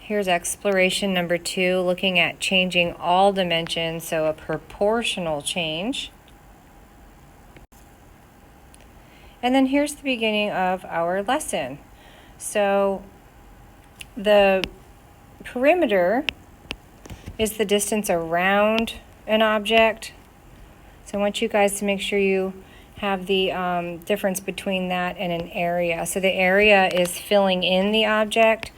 Here's exploration number 2, looking at changing all dimensions, so a proportional change. And then here's the beginning of our lesson. So the perimeter is the distance around an object. So I want you guys to make sure you have the difference between that and an area. So the area is filling in the object.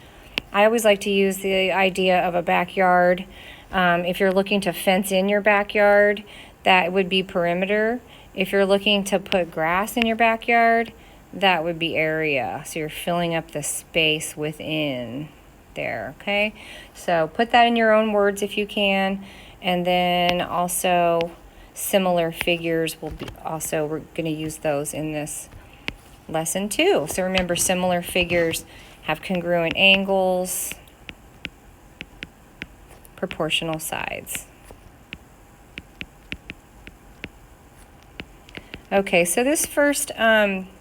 I always like to use the idea of a backyard. If you're looking to fence in your backyard, that would be perimeter. If you're looking to put grass in your backyard, that would be area. So you're filling up the space within there, okay? So put that in your own words if you can. And then also similar figures will be also, we're going to use those in this lesson too. So remember, similar figures have congruent angles, proportional sides. Okay, so this first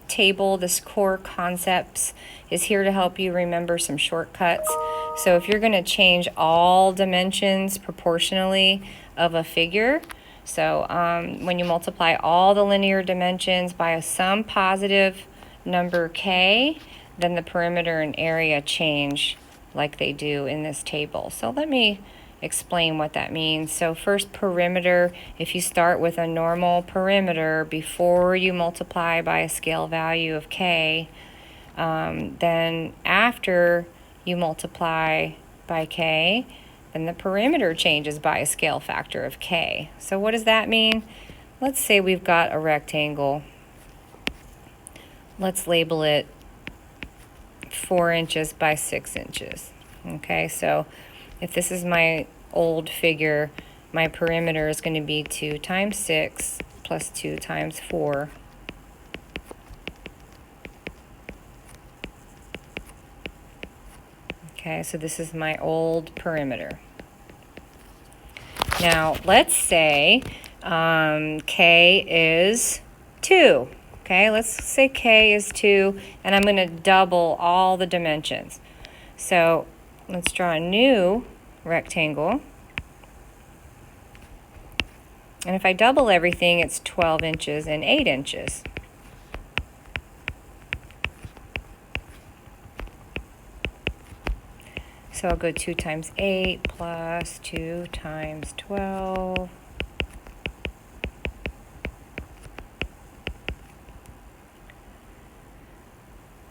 table, this core concepts, is here to help you remember some shortcuts. So if you're going to change all dimensions proportionally of a figure, so when you multiply all the linear dimensions by some positive number k, then the perimeter and area change like they do in this table. So let me explain what that means. So first, perimeter, if you start with a normal perimeter before you multiply by a scale value of k, then after you multiply by k, then the perimeter changes by a scale factor of k. So what does that mean? Let's say we've got a rectangle. Let's label it 4 inches by 6 inches. Okay, so if this is my old figure, my perimeter is going to be 2 times 6 plus 2 times 4. Okay, so this is my old perimeter. Now, let's say k is 2. Okay, let's say k is 2, and I'm going to double all the dimensions. So let's draw a new rectangle. And if I double everything, it's 12 inches and 8 inches. So I'll go 2 times 8 plus 2 times 12.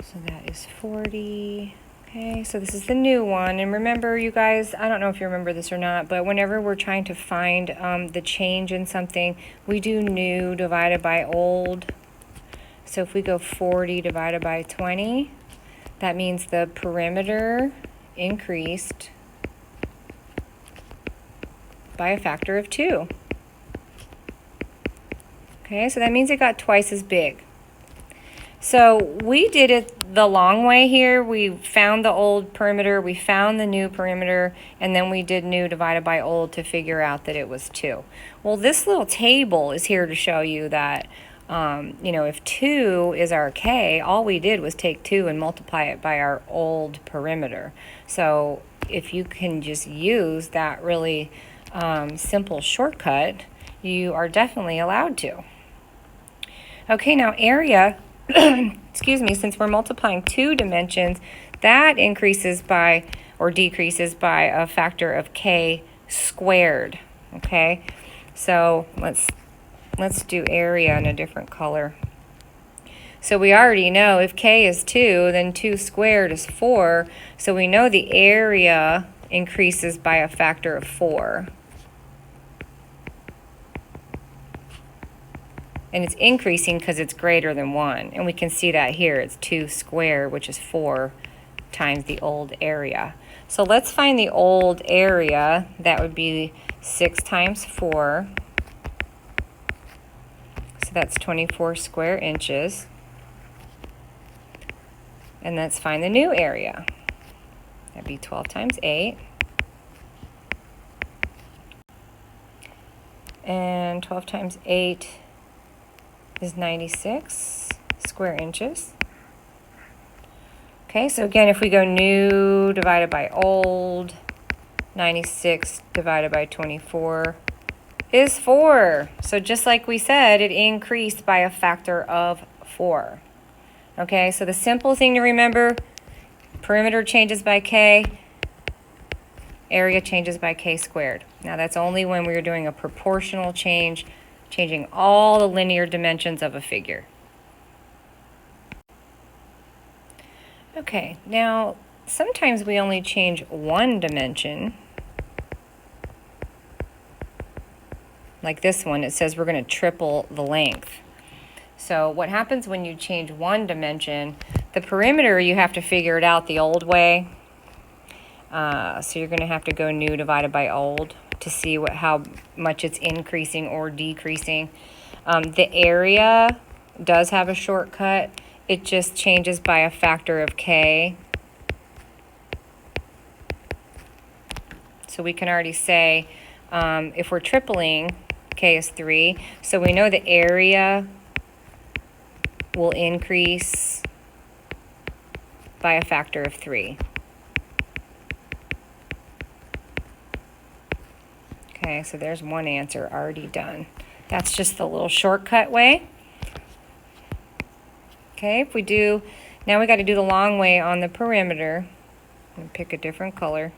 So that is 40. Okay, so this is the new one. And remember, you guys, I don't know if you remember this or not, but whenever we're trying to find the change in something, we do new divided by old. So if we go 40 divided by 20, that means the perimeter increased by a factor of 2. Okay, so that means it got twice as big. So we did it the long way here. We found the old perimeter, we found the new perimeter, and then we did new divided by old to figure out that it was 2. Well, this little table is here to show you that, if 2 is our k, all we did was take 2 and multiply it by our old perimeter. So if you can just use that really simple shortcut, you are definitely allowed to. Okay, now area, excuse me, since we're multiplying 2 dimensions, that increases by or decreases by a factor of k squared. Okay, so let's do area in a different color. So we already know if k is 2, then 2 squared is 4. So we know the area increases by a factor of 4. And it's increasing because it's greater than 1. And we can see that here. It's 2 squared, which is 4 times the old area. So let's find the old area. That would be 6 times 4. So that's 24 square inches. And let's find the new area. That'd be 12 times 8. And 12 times 8 is 96 square inches. Okay, so again, if we go new divided by old, 96 divided by 24 is 4. So just like we said, it increased by a factor of 4. Okay, so the simple thing to remember, perimeter changes by k, area changes by k squared. Now that's only when we're doing a proportional change, changing all the linear dimensions of a figure. Okay, now sometimes we only change one dimension. Like this one, it says we're going to triple the length. So what happens when you change one dimension, the perimeter, you have to figure it out the old way. So you're going to have to go new divided by old to see how much it's increasing or decreasing. The area does have a shortcut. It just changes by a factor of k. So we can already say if we're tripling, k is 3. So we know the area will increase by a factor of 3. Okay, so there's one answer already done. That's just the little shortcut way. Okay, if we do, now we got to do the long way on the perimeter. I'm going to pick a different color.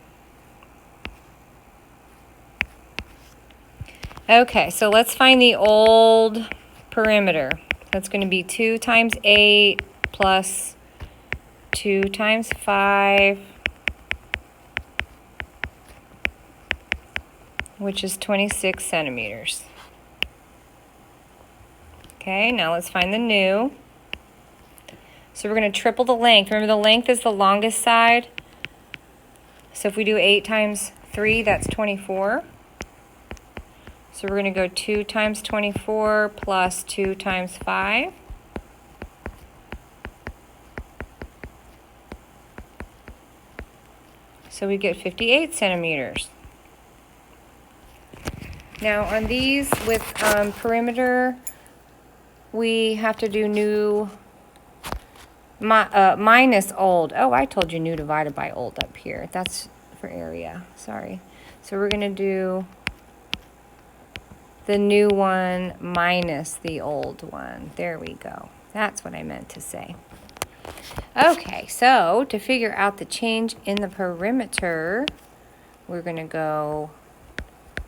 Okay, so let's find the old perimeter. That's going to be 2 times 8 plus 2 times 5, which is 26 centimeters. Okay, now let's find the new. So we're going to triple the length. Remember, the length is the longest side. So if we do 8 times 3, that's 24. So we're going to go 2 times 24 plus 2 times 5. So we get 58 centimeters. Now on these with perimeter, we have to do new minus old. Oh, I told you new divided by old up here. That's for area. Sorry. So we're going to do the new one minus the old one. There we go. That's what I meant to say. Okay, so to figure out the change in the perimeter, we're going to go,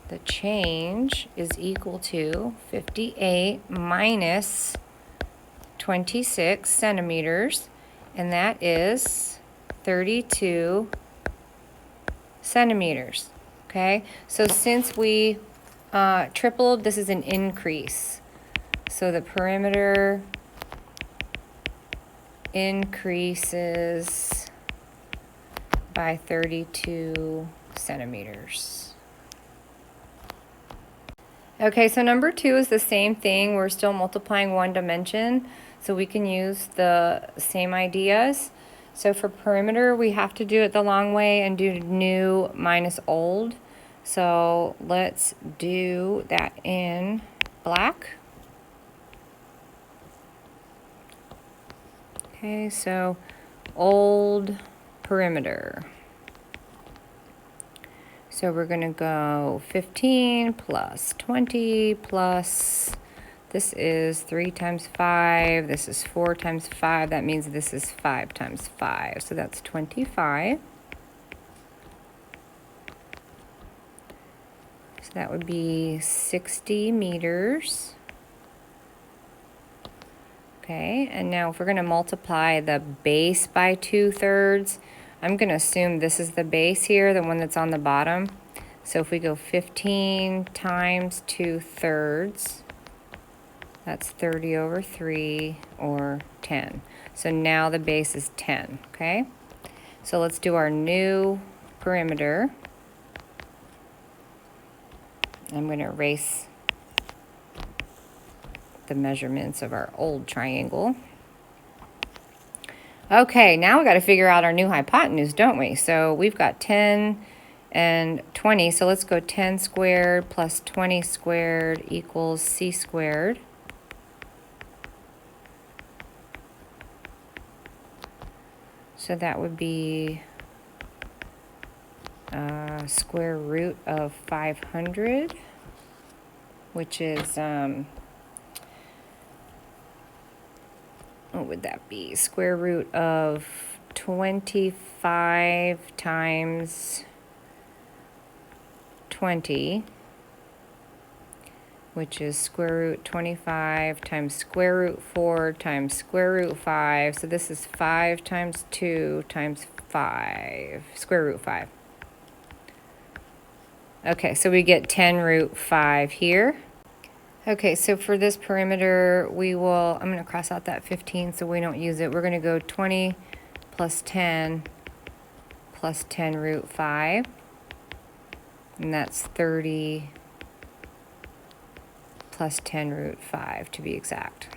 the change is equal to 58 minus 26 centimeters, and that is 32 centimeters. Okay, so since we tripled, this is an increase. So the perimeter increases by 32 centimeters. Okay, so number 2 is the same thing. We're still multiplying one dimension, so we can use the same ideas. So for perimeter, we have to do it the long way and do new minus old. So let's do that in black. Okay, so old perimeter. So we're going to go 15 plus 20 plus, this is 3 times 5, this is 4 times 5, that means this is 5 times 5, so that's 25. So that would be 60 meters. Okay, and now if we're going to multiply the base by 2/3, I'm going to assume this is the base here, the one that's on the bottom. So if we go 15 times 2/3, that's 30 over 3, or 10. So now the base is 10, okay? So let's do our new perimeter. I'm going to erase the measurements of our old triangle. Okay, now we got to figure out our new hypotenuse, don't we? So we've got 10 and 20, so let's go 10 squared plus 20 squared equals c squared. So that would be square root of 500, which is, what would that be? Square root of 25 times 20, which is square root 25 times square root 4 times square root 5. So this is 5 times 2 times 5, square root 5. Okay, so we get 10 root 5 here. Okay, so for this perimeter, I'm going to cross out that 15 so we don't use it. We're going to go 20 plus 10 plus 10 root 5. And that's 30 plus 10 root 5 to be exact.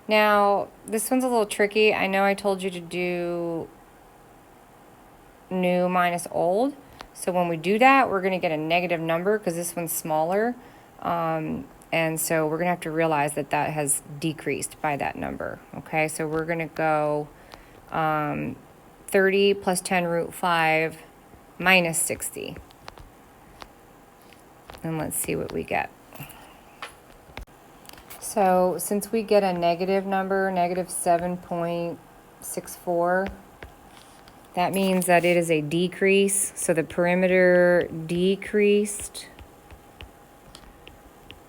Now, this one's a little tricky. I know I told you to do new minus old. So when we do that, we're going to get a negative number because this one's smaller. And so we're going to have to realize that that has decreased by that number. Okay, so we're going to go 30 plus 10 root 5 minus 60. And let's see what we get. So since we get a negative number, negative 7.64, that means that it is a decrease. So the perimeter decreased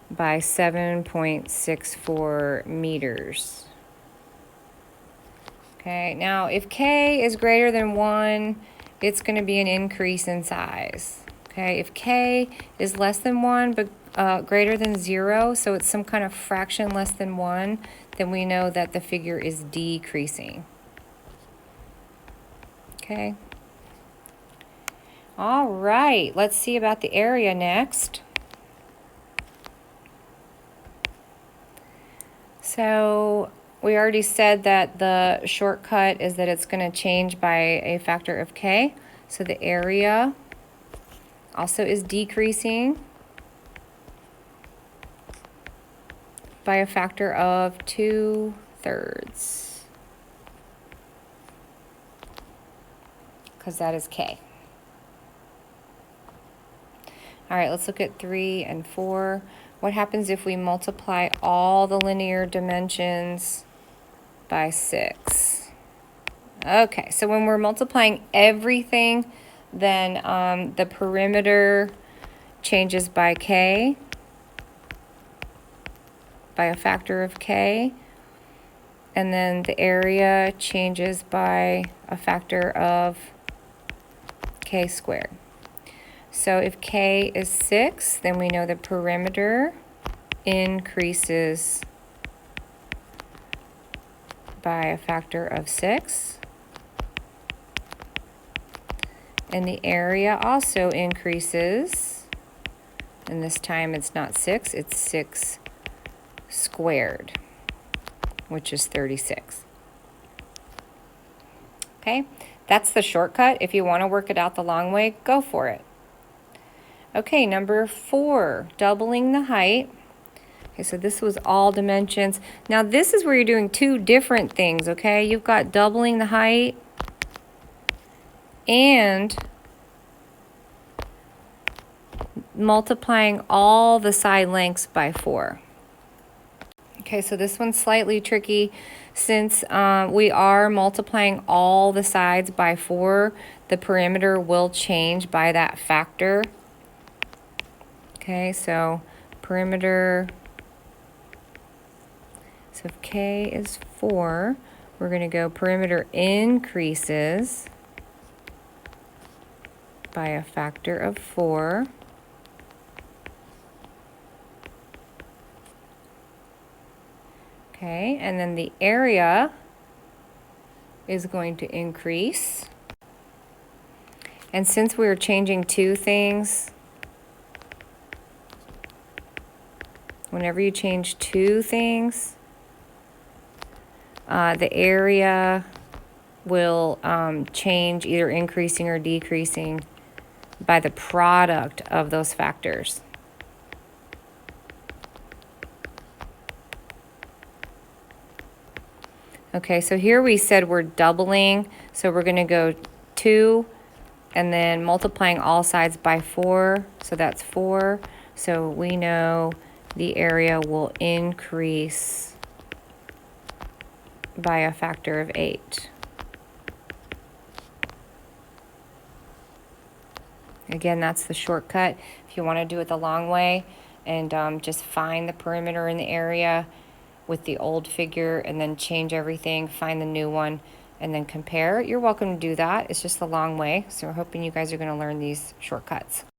by 7.64 meters. Okay, now if K is greater than 1, it's going to be an increase in size. Okay, if K is less than 1 but greater than 0, so it's some kind of fraction less than 1, then we know that the figure is decreasing. Okay. All right, let's see about the area next. So we already said that the shortcut is that it's going to change by a factor of K. So the area also is decreasing by a factor of 2/3. Because that is K. All right, let's look at 3 and 4. What happens if we multiply all the linear dimensions by 6? Okay, so when we're multiplying everything, then the perimeter changes by K, by a factor of K, and then the area changes by a factor of K squared. So if K is 6, then we know the perimeter increases by a factor of 6. And the area also increases. And this time it's not 6, it's 6 squared, which is 36. Okay, that's the shortcut. If you want to work it out the long way, go for it. Okay, number 4, doubling the height. Okay, so this was all dimensions. Now this is where you're doing two different things, okay? You've got doubling the height and multiplying all the side lengths by 4. Okay, so this one's slightly tricky. Since we are multiplying all the sides by 4, the perimeter will change by that factor. Okay, so perimeter, so if K is 4, we're going to go perimeter increases by a factor of 4. Okay, and then the area is going to increase. And since we're changing two things, whenever you change two things, the area will change, either increasing or decreasing, by the product of those factors. Okay, so here we said we're doubling, so we're going to go 2 and then multiplying all sides by 4, so that's 4. So we know the area will increase by a factor of 8. Again, that's the shortcut. If you want to do it the long way and just find the perimeter in the area with the old figure and then change everything, find the new one, and then compare, you're welcome to do that. It's just the long way. So we're hoping you guys are going to learn these shortcuts.